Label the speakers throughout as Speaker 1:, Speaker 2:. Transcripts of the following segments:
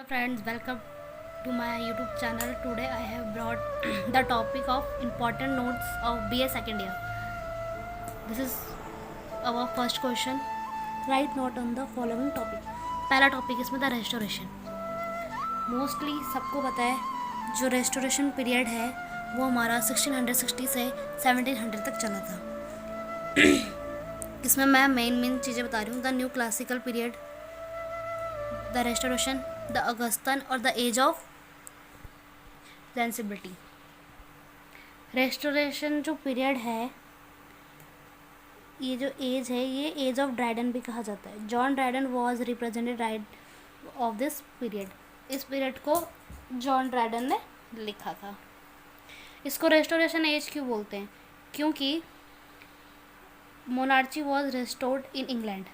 Speaker 1: Hello friends, welcome to my YouTube channel. Today I have brought the topic of important notes of BA second year. This is our first question. Write note on the following topic. पहला topic इसमें था restoration. Mostly सबको पता है जो restoration period है वो हमारा 1660 से 1700 तक चला था. इसमें मैं मेन चीज़ें बता रही हूँ. The new classical period, the restoration, the Augustan और the age of sensibility. Restoration जो पीरियड है, ये जो एज है, ये एज ऑफ ड्राइडन भी कहा जाता है. John Dryden was represented of this period. इस पीरियड को जॉन ड्राइडन ने लिखा था. इसको रेस्टोरेशन एज क्यों बोलते हैं? क्योंकि monarchy was restored in England.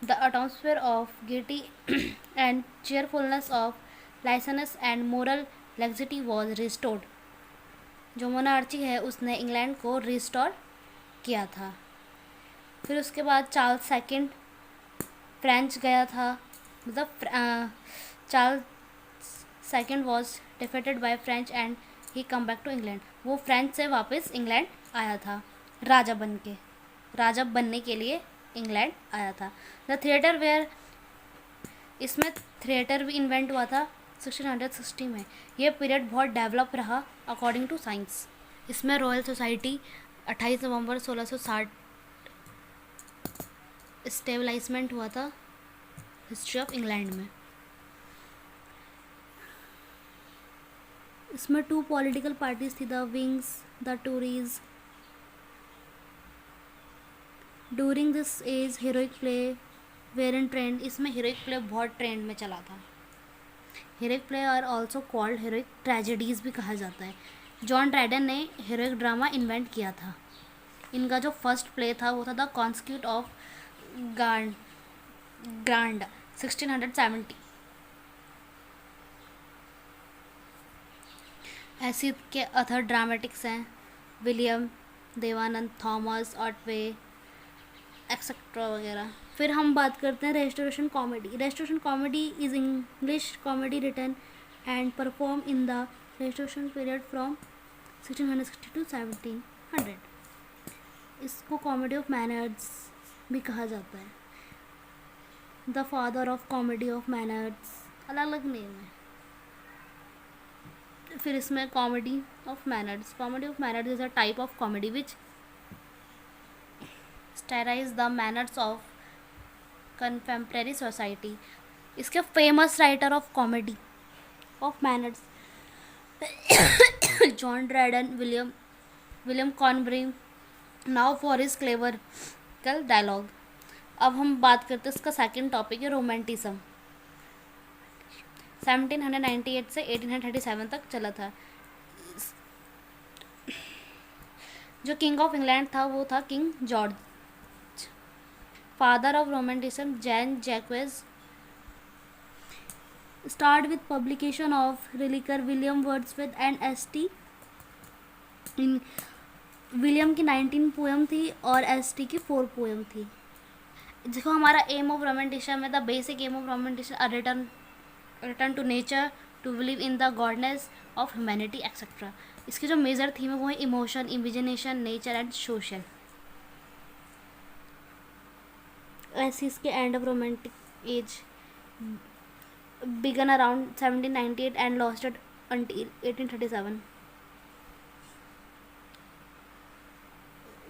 Speaker 1: The atmosphere of gaiety and cheerfulness of license and moral laxity was restored. जो मोनार्ची है उसने इंग्लैंड को रिस्टोर किया था. फिर उसके बाद चार्ल्स सेकंड फ्रेंच गया था. मतलब Charles second was defeated by French and he come back to England. वो फ्रेंच से वापस इंग्लैंड आया था राजा बनने के लिए इंग्लैंड आया था. द थिएटर वेयर, इसमें थिएटर भी इन्वेंट हुआ था 1660 में. ये पीरियड बहुत डेवलप रहा अकॉर्डिंग टू साइंस. इसमें रॉयल सोसाइटी 28 नवंबर 1660 स्टेबलाइजमेंट हुआ था हिस्ट्री ऑफ इंग्लैंड में. इसमें 2 पॉलिटिकल पार्टीज थी, the wings, the Tories. During this age heroic play were in trend. इसमें हीरोइक प्ले बहुत ट्रेंड में चला था. Heroic play are also called heroic tragedies भी कहा जाता है. जॉन ड्राइडन ने हीरोइक ड्रामा इन्वेंट किया था. इनका जो फर्स्ट प्ले था वो था द कॉन्स्क्यूट ऑफ ग्रांड 1670. ऐसे के अथर ड्रामेटिक्स हैं William, Davenant, Thomas Otway etcetera वगैरह. फिर हम बात करते हैं restoration comedy. Restoration comedy is English comedy written and perform in the restoration period from 1660 to 1700. इसको कॉमेडी ऑफ मैनर्स भी कहा जाता है. The father of comedy of manners, अलग अलग नेम है. फिर इसमें comedy of manners is a type of comedy which satirize the manners of contemporary society. इसके famous writer of comedy of manners John Dryden, William Cornbury, now for his clerical dialogue. अब हम बात करते हैं, इसका सेकंड टॉपिक है romanticism. 1798 से 1837 तक चला था. जो किंग ऑफ इंग्लैंड था वो था king George. Father of Romanticism, Jean Jacques, started with publication of Reliquer William Wordsworth and S.T. in William की 19 पोएम थी और S.T. की 4 पोएम थी. देखो हमारा एम ऑफ रोमांटिसिज्म है, the basic aim of romanticism return to nature, to believe in the goodness of humanity etcetera. इसकी जो मेजर थीम है वो है emotion, imagination, nature and social. ऐसे इसके end of romantic age began around 1798 and lasted until 1837.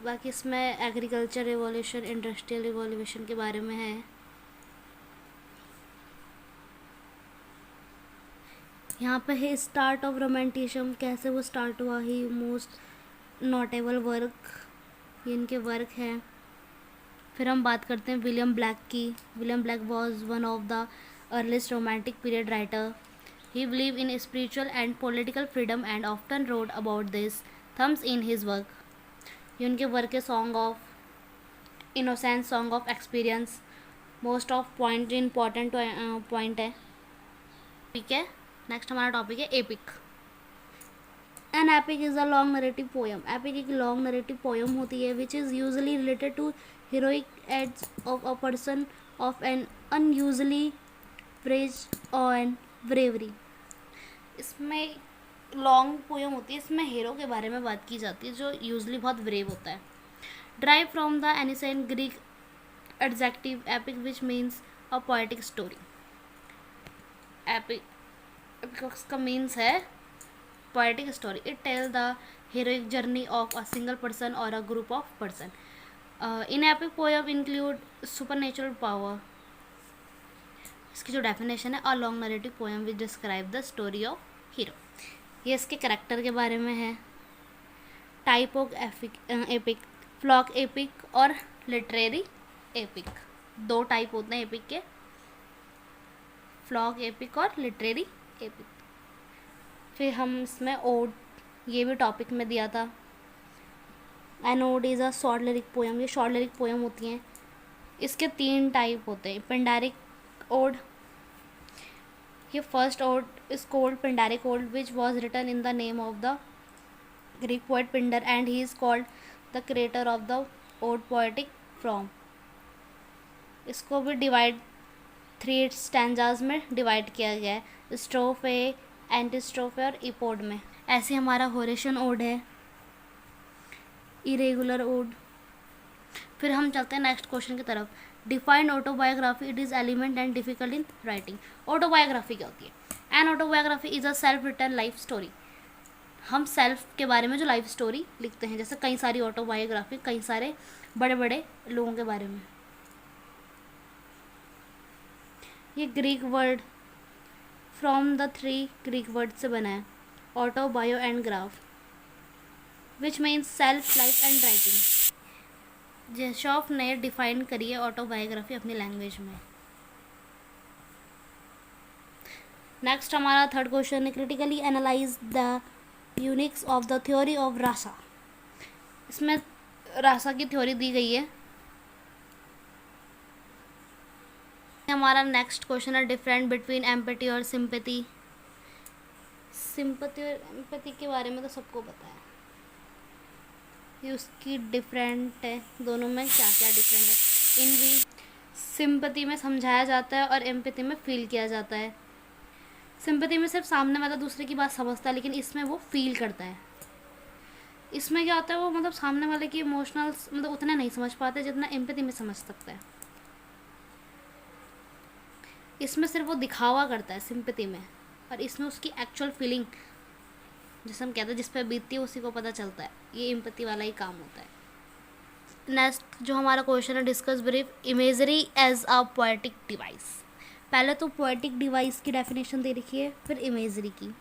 Speaker 1: बाकी इसमें agriculture revolution, industrial revolution के बारे में है. यहाँ पे है स्टार्ट ऑफ रोमांटिज्म, कैसे वो स्टार्ट हुआ. ही मोस्ट नोटेबल वर्क, ये इनके वर्क हैं. फिर हम बात करते हैं विलियम ब्लैक की. William Blake was one of the earliest romantic period writer. He believe in spiritual and political freedom and often wrote about this themes in his work. ये उनके वर्क है song of innocence, song of experience. Most of point important point है. ठीक है, next हमारा topic है epic. An epic is a long narrative poem. Epic एक long narrative poem होती है विच is usually related to heroic acts of a person of an unusually praised or an bravery, इसमें long poem होती है, इसमें hero के बारे में बात की जाती है जो यूजली बहुत ब्रेव होता है. Drive from the ancient Greek adjective epic which means a poetic story. Epic का मीन्स है poetic story. It tell the heroic journey of a single person or a group of person. In epic poem include supernatural power. इसकी जो definition है, a long narrative poem which describe the story of hero. ये इसके character के बारे में है. Type of epic, folk epic और लिटरेरी एपिक. दो टाइप होते हैं एपिक के, फ्लॉक एपिक और लिटरेरी एपिक. फिर हम इसमें ओड, ये भी टॉपिक में दिया था. An ode is a short lyric poem. ये शॉर्ट लिरिक पोएम होती हैं. इसके 3 टाइप होते हैं. पिंडारिक ओड, ये first ode is called Pindaric ode which was written in the name of the Greek poet Pindar and he is called the creator of the ode poetic form. इसको भी divide 3 stanzas में divide किया गया है, स्ट्रोफे, एंटीस्ट्रोफे और इपोड में. ऐसे हमारा होरेशियन ओड है, इरेगुलर ओड. फिर हम चलते हैं नेक्स्ट क्वेश्चन की तरफ. Define autobiography, it is element and difficult in writing. Autobiography क्या होती है? An autobiography is a self written life story. हम सेल्फ के बारे में जो लाइफ स्टोरी लिखते हैं, जैसे कई सारी ऑटोबायोग्राफी कई सारे बड़े बड़े लोगों के बारे में. ये Greek word from the 3 Greek word से बना है, auto, bio and graph, which means self, life and writing. जेशॉफ ने डिफाइन करी है ऑटोबायोग्राफी अपनी लैंग्वेज में. नेक्स्ट हमारा थर्ड क्वेश्चन है, critically analyse the uniques of the theory of rasa. इसमें रासा की थ्योरी दी गई है. हमारा नेक्स्ट क्वेश्चन है, डिफरेंट बिटवीन एम्पैथी और सिंपैथी. सिंपैथी और एम्पैथी के बारे में तो सबको पता है, ये उसकी डिफरेंट है. दोनों में क्या क्या डिफरेंट है? इन भी सिंपैथी में समझाया जाता है और एम्पैथी में फील किया जाता है. सिंपैथी में सिर्फ सामने वाला दूसरे की बात समझता है, लेकिन इसमें वो फील करता है. इसमें क्या होता है, वो मतलब सामने वाले की इमोशनल मतलब उतना नहीं समझ पाते जितना एम्पैथी में समझ सकता है. इसमें सिर्फ वो दिखावा करता है सिंपैथी में, और इसमें उसकी एक्चुअल फीलिंग, जैसे हम कहते हैं जिस पर बीतती है उसी को पता चलता है. ये एम्पैथी वाला ही काम होता है. नेक्स्ट जो हमारा क्वेश्चन है, discuss brief imagery as a poetic device. पहले तो पोएटिक डिवाइस की डेफिनेशन दे रखी है, फिर इमेजरी की.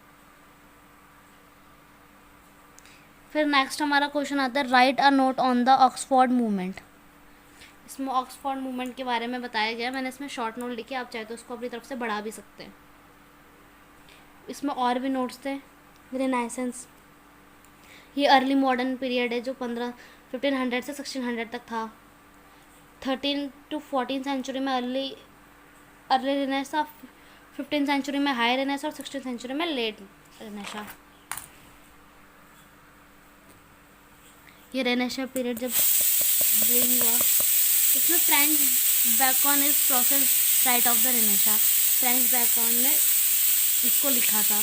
Speaker 1: फिर नेक्स्ट हमारा क्वेश्चन आता है, right a note on the Oxford movement. इसमें ऑक्सफोर्ड मूवमेंट के बारे में बताया गया. मैंने इसमें शॉर्ट नोट लिखे, आप चाहे तो उसको अपनी तरफ से बढ़ा भी सकते हैं. इसमें और भी नोट्स थे. रिनाइसेंस, ये अर्ली मॉडर्न पीरियड है जो 1500 से 1600 तक था. 13 to 14 सेंचुरी में अर्ली रेनेसा, 15 सेंचुरी में हाई रेनेसा और 16 सेंचुरी में लेट रेनेसा. ये रेनेसा पीरियड जब ब्रेन हुआ, इसमें French Bacon is process write of the renaissance. French Bacon ने इसको लिखा था.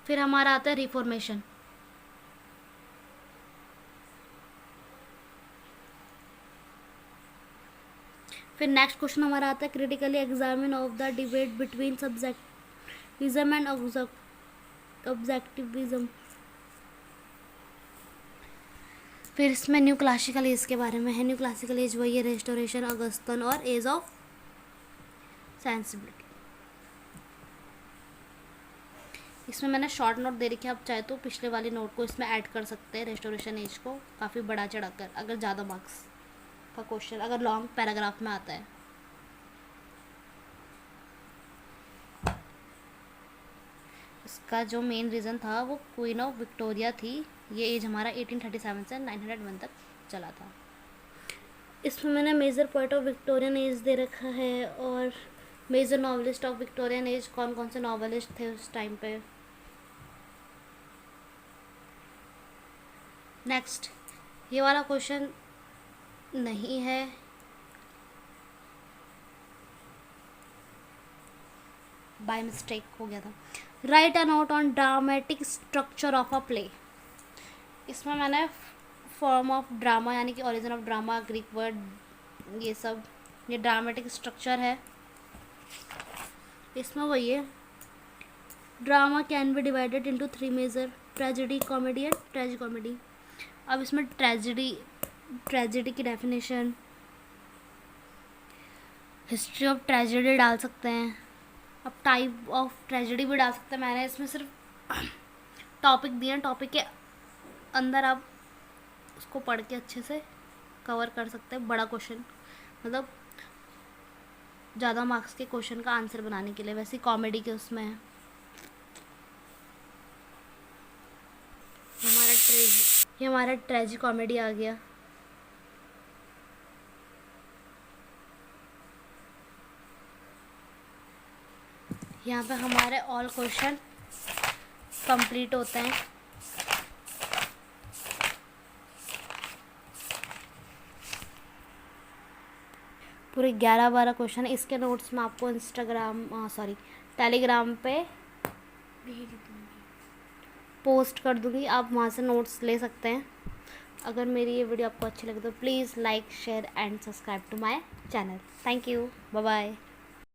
Speaker 1: फिर हमारा आता है रिफॉर्मेशन. फिर नेक्स्ट क्वेश्चन हमारा आता है, critically examine of the debate between subjectivism and objectivism. फिर इसमें न्यू क्लासिकल एज के बारे में है. न्यू क्लासिकल एज वही है रेस्टोरेशन, अगस्टन और एज ऑफ सेंसिबिलिटी. इसमें मैंने शॉर्ट नोट दे रखी है, आप चाहे तो पिछले वाली नोट को इसमें ऐड कर सकते हैं. रेस्टोरेशन एज को काफ़ी बड़ा चढ़ाकर, अगर ज़्यादा मार्क्स का क्वेश्चन अगर लॉन्ग पैराग्राफ में आता है. इसका जो मेन रीज़न था वो क्वीन ऑफ विक्टोरिया थी. ये एज हमारा 1837 से 901 तक चला था. इसमें मैंने major poet of Victorian age दे रखा है और major novelist of Victorian age कौन कौन से नॉवलिस्ट थे उस टाइम पे. नेक्स्ट ये वाला क्वेश्चन नहीं है, बाय मिस्टेक हो गया था। Write a note on dramatic structure of a play. इसमें मैंने फॉर्म ऑफ ड्रामा यानी कि origin of drama, Greek word, ये सब, ये ड्रामेटिक स्ट्रक्चर है। इसमें वही है, drama can be divided into 3 major, tragedy, comedy and tragicomedy. अब इसमें ट्रेजेडी की डेफिनेशन, हिस्ट्री ऑफ ट्रेजेडी डाल सकते हैं, अब टाइप ऑफ ट्रेजेडी भी डाल सकते हैं। मैंने इसमें सिर्फ टॉपिक दिए हैं, टॉपिक के अंदर आप उसको पढ़ के अच्छे से कवर कर सकते हैं। बड़ा क्वेश्चन मतलब ज़्यादा मार्क्स के क्वेश्चन का आंसर बनाने के लिए। वैसे कॉमेडी के उसमें है। ये हमारा ट्रेजी कॉमेडी आ गया। यहाँ पे हमारे ऑल क्वेश्चन कंप्लीट होते हैं। पूरे 11-12 क्वेश्चन। इसके नोट्स मैं आपको टेलीग्राम पे पोस्ट कर दूँगी, आप वहाँ से नोट्स ले सकते हैं। अगर मेरी ये वीडियो आपको अच्छी लगे तो please like, share and subscribe to my channel. Thank you, bye bye.